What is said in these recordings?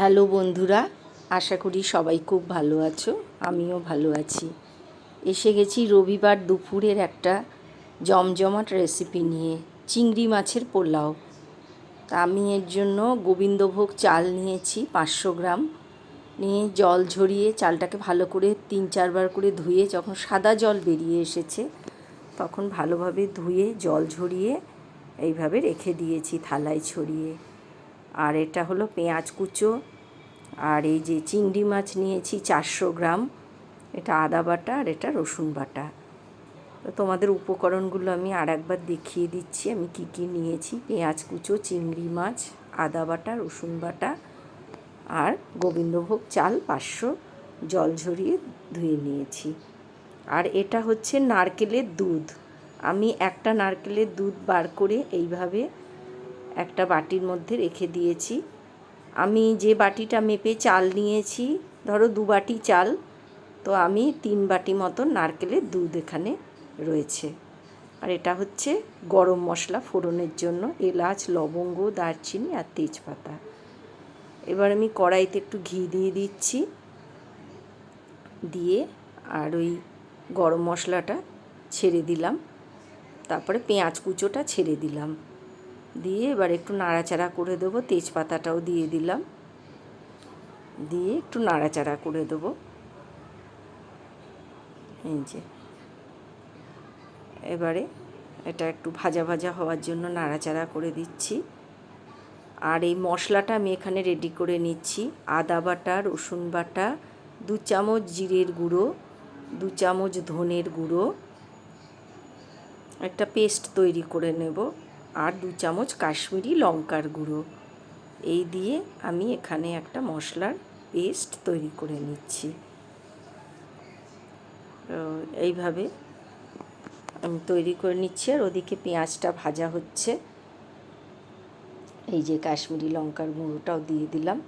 Hello বন্ধুরা, আশা করি সবাই খুব ভালো আছো। আমিও ভালো আছি। এসে গেছি রবিবার দুপুরের একটা জমজমাট রেসিপি নিয়ে, চিংড়ি মাছের পোলাও। তা আমি এর জন্য গোবিন্দভোগ চাল নিয়েছি 500 গ্রাম, নিয়ে জল ঝরিয়ে চালটাকে ভালো করে 3-4 বার করে ধুয়ে যখন সাদা জল বেরিয়ে এসেছে তখন ভালোভাবে ধুয়ে জল ঝরিয়ে এইভাবে রেখে দিয়েছি থালায় ছড়িয়ে। আর এটা হলো পেঁয়াজ কুচো, আর এই যে চিংড়ি মাছ নিয়েছি 400 গ্রাম, এটা আদা বাটা আর এটা রসুন বাটা। তো তোমাদের উপকরণগুলো আমি আর একবার দেখিয়ে দিচ্ছি আমি কি কি নিয়েছি। পেঁয়াজ কুচো, চিংড়ি মাছ, আদা বাটা, রসুন বাটা আর গোবিন্দভোগ চাল 500 জল ঝরিয়ে ধুয়ে নিয়েছি। আর এটা হচ্ছে নারকেলের দুধ। আমি একটা নারকেলের দুধ বার করে এইভাবে একটা বাটির মধ্যে রেখে দিয়েছি। আমি যে বাটিটা মেপে চাল নিয়েছি, ধরো 2 বাটি চাল, তো আমি 3 বাটি মতো নারকেলের দুধ এখানে রয়েছে। আর এটা হচ্ছে গরম মশলা ফোড়নের জন্য, এলাচ, লবঙ্গ, দারচিনি আর তেজপাতা। এবার আমি কড়াইতে একটু ঘি দিয়ে দিচ্ছি, দিয়ে আর ওই গরম মশলাটা ছেড়ে দিলাম, তারপরে পেঁয়াজ কুচোটা ছেড়ে দিলাম, দিয়ে এবার একটু নাড়াচাড়া করে দেবো। তেজপাতাটাও দিয়ে দিলাম, দিয়ে একটু নাড়াচাড়া করে দেবো। এই যে এবারে এটা একটু ভাজা ভাজা হওয়ার জন্য নাড়াচাড়া করে দিচ্ছি। আর এই মশলাটা আমি এখানে রেডি করে নিচ্ছি। আদা বাটা, রসুন বাটা, 2 চামচ জিরের গুঁড়ো, 2 চামচ ধনের গুঁড়ো, একটা পেস্ট তৈরি করে নেব, আর 2 চামচ কাশ্মীরি লঙ্কার গুঁড়ো। এই দিয়ে আমি এখানে একটা মশলার পেস্ট তৈরি করে নিচ্ছি। এইভাবে আমি তৈরি করে নিচ্ছি। আর ওদিকে পেঁয়াজটা ভাজা হচ্ছে। এই যে কাশ্মীরি লঙ্কার গুঁড়োটাও দিয়ে দিলাম।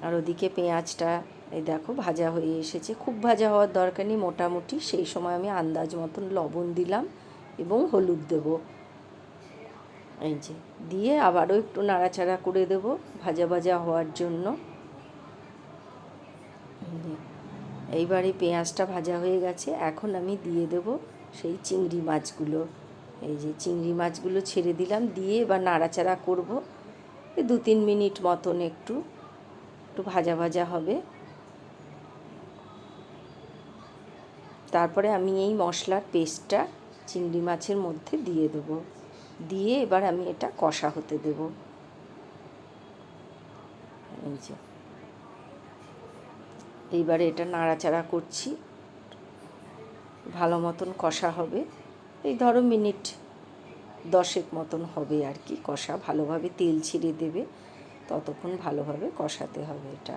আর ওদিকে পেঁয়াজটা এই দেখো ভাজা হয়ে এসেছে। খুব ভাজা হওয়ার দরকার নেই, মোটামুটি। সেই সময় আমি আন্দাজ মতন লবণ দিলাম এবং হলুদ দেব। এই যে দিয়ে আবারও একটু নাড়াচাড়া করে দেব ভাজা ভাজা হওয়ার জন্য। এইবারে পেঁয়াজটা ভাজা হয়ে গেছে, এখন আমি দিয়ে দেব সেই চিংড়ি মাছগুলো। এই যে চিংড়ি মাছগুলো ছেড়ে দিলাম, দিয়ে এবার নাড়াচাড়া করব। 2-3 মিনিট মতন একটু ভাজা ভাজা হবে। তারপরে আমি এই মশলার পেস্টটা চিংড়ি মাছের মধ্যে দিয়ে দেব, দিয়ে এবার আমি এটা কষা হতে দেব। এই যে এইবারে এটা নাড়াচাড়া করছি, ভালো মতন কষা হবে। এই ধরো মিনিট 10 মতন হবে আর কি কষা, ভালোভাবে তেল ছেড়ে দেবে, ততক্ষণ ভালোভাবে কষাতে হবে এটা।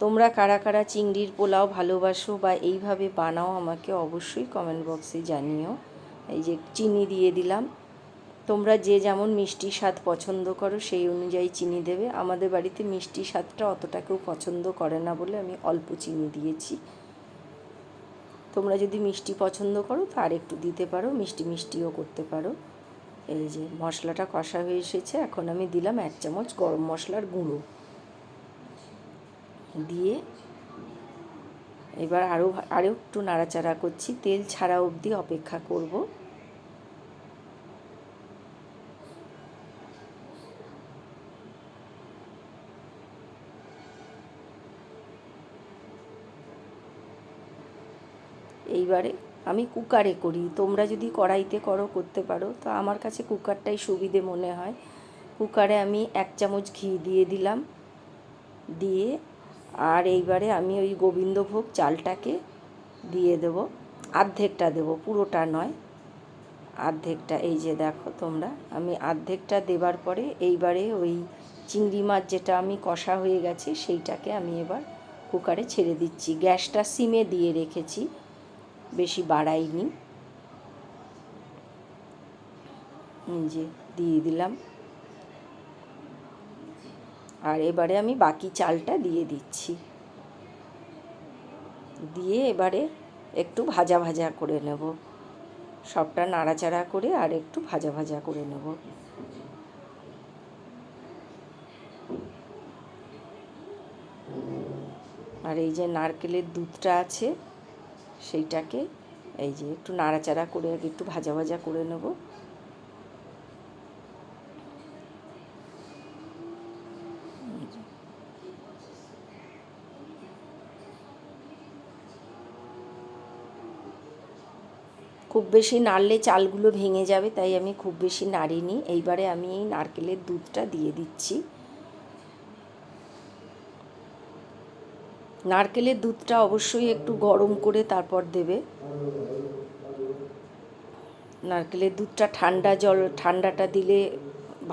তোমরা কারা কারা চিংড়ির পোলাও ভালোবাসো বা এইভাবে বানাও আমাকে অবশ্যই কমেন্ট বক্সে জানিও। এই যে চিনি দিয়ে দিলাম, তোমরা যে যেমন মিষ্টি স্বাদ পছন্দ করো সেই অনুযায়ী চিনি দেবে। আমাদের বাড়িতে মিষ্টি স্বাদটা অতটা কেউ পছন্দ করে না বলে আমি অল্প চিনি দিয়েছি। তোমরা যদি মিষ্টি পছন্দ করো তো আর একটু দিতে পারো, মিষ্টিও করতে পারো। এই যে মশলাটা কষা হয়ে এসেছে, এখন আমি দিলাম 1 চামচ গরম মশলার গুঁড়ো, দিয়ে এবার আরও একটু নাড়াচাড়া করছি। তেল ছাড়া অবধি অপেক্ষা করব। এইবারে আমি কুকারে করি, তোমরা যদি কড়াইতে করতে পারো, তো আমার কাছে কুকারটাই সুবিধে মনে হয়। কুকারে আমি 1 চামচ ঘি দিয়ে দিলাম, দিয়ে আর এইবারে আমি ওই গোবিন্দভোগ চালটাকে দিয়ে দেবো। অর্ধেকটা দেবো, পুরোটা নয়, অর্ধেকটা। এই যে দেখো তোমরা, আমি অর্ধেকটা দেবার পরে এইবারে ওই চিংড়ি মাছ যেটা আমি কষা হয়ে গেছে সেইটাকে আমি এবার কুকারে ছেড়ে দিচ্ছি। গ্যাসটা সিমে দিয়ে রেখেছি, বেশি বাড়াইনি। যে দিয়ে দিলাম, আর এবারে আমি বাকি চালটা দিয়ে দিচ্ছি, দিয়ে এবারে একটু ভাজা ভাজা করে নেব, সবটা নাড়াচাড়া করে আর একটু ভাজা ভাজা করে নেব। আর এই যে নারকেলের দুধটা আছে সেইটাকে এই যে একটু নাড়াচাড়া করে আগে একটু ভাজা ভাজা করে নেব। খুব বেশি নাড়লে চালগুলো ভেঙে যাবে, তাই আমি খুব বেশি নাড়িনি। এইবারে আমি এই নারকেলের দুধটা দিয়ে দিচ্ছি। নারকেলের দুধটা অবশ্যই একটু গরম করে তারপর দেবে। নারকেলের দুধটা ঠান্ডাটা দিলে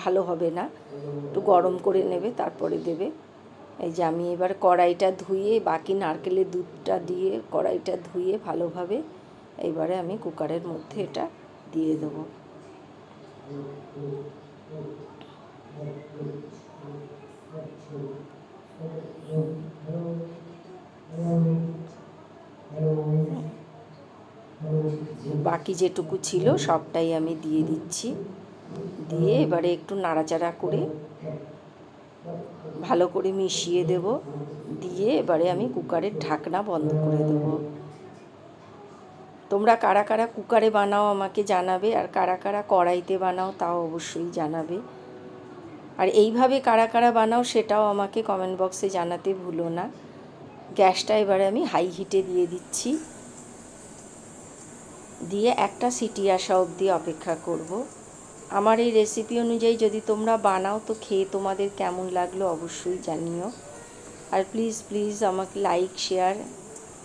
ভালো হবে না, একটু গরম করে নেবে তারপরে দেবে। এই যে আমি এবার কড়াইটা ধুয়ে বাকি নারকেলের দুধটা দিয়ে কড়াইটা ধুয়ে ভালোভাবে এইবারে আমি কুকারের মধ্যে এটা দিয়ে দেবো। বাকি যেটুকু ছিল সবটাই আমি দিয়ে দিচ্ছি। দিয়ে এবারে একটু নাড়াচাড়া করে ভালো করে মিশিয়ে দেব। দিয়ে এবারে আমি কুকারের ঢাকনা বন্ধ করে দেব। তোমরা কারা কারা কুকারে বানাও আমাকে জানাবে, আর কারা কারা কড়াইতে বানাও তাও অবশ্যই জানাবে। আর এইভাবে কারা কারা বানাও সেটাও আমাকে কমেন্ট বক্সে জানাতে ভুলো না। গ্যাসটা এবারে আমি হাই হিটে দিয়ে দিচ্ছি। দিয়ে একটা সিটি আসা অবধি অপেক্ষা করব। আমার এই রেসিপি অনুযায়ী যদি তোমরা বানাও তো খেয়ে তোমাদের কেমন লাগলো অবশ্যই জানিও। আর প্লিজ প্লিজ আমাকে লাইক শেয়ার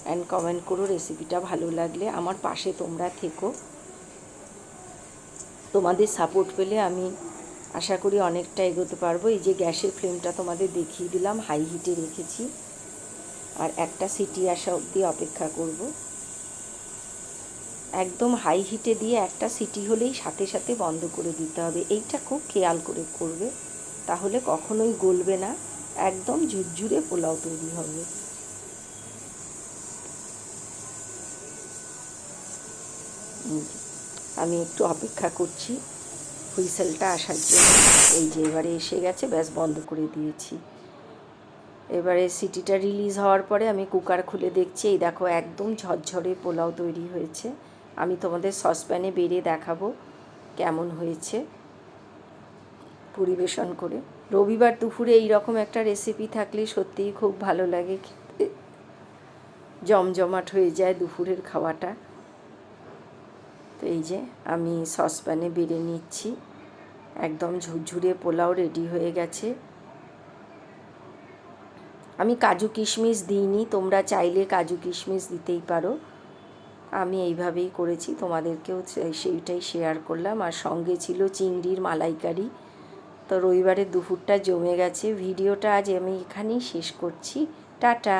অ্যান্ড কমেন্ট করো রেসিপিটা ভালো লাগলে। আমার পাশে তোমরা থেকো। তোমাদের সাপোর্ট পেলে আমি আশা করি অনেকটা এগোতে পারবো। এই যে গ্যাসের ফ্লেমটা তোমাদের দেখিয়ে দিলাম, হাই হিটে রেখেছি। আর একটা সিটি আসা অবধি অপেক্ষা করব। একদম হাই হিটে দিয়ে একটা সিটি হলেই সাথে সাথে বন্ধ করে দিতে হবে। এইটা খুব খেয়াল করে করবে, তাহলে কখনোই গলবে না, একদম ঝুরঝুরে পোলাও তৈরি হবে। আমি একটু অপেক্ষা করছি হুইসেলটা আসার জন্য। এই যে এবারে এসে গেছে, ব্যাস বন্ধ করে দিয়েছি। এবারে সিটিটা রিলিজ হওয়ার পরে আমি কুকার খুলে দেখছি, এই দেখো একদম ঝরঝরে পোলাও তৈরি হয়েছে। আমি তোমাদের সসপ্যানে বেড়ে দেখাবো কেমন হয়েছে পরিবেশন করে। রবিবার দুপুরে এই রকম একটা রেসিপি থাকলে সত্যিই খুব ভালো লাগে খেতে, জমজমাট হয়ে যায় দুপুরের খাওয়াটা। তো এই যে আমি সসপ্যানে বেড়ে নিচ্ছি, একদম ঝুরঝুরে পোলাও রেডি হয়ে গেছে। আমি কাজু কিশমিশ দিইনি, তোমরা চাইলে কাজু কিশমিশ দিতেই পারো। আমি এইভাবেই করেছি, তোমাদেরকেও সেইটাই শেয়ার করলাম। আর সঙ্গে ছিল চিংড়ির মালাইকারি। তো রবিবারের দুপুরটা জমে গেছে। ভিডিওটা আজ আমি এখানেই শেষ করছি। টাটা।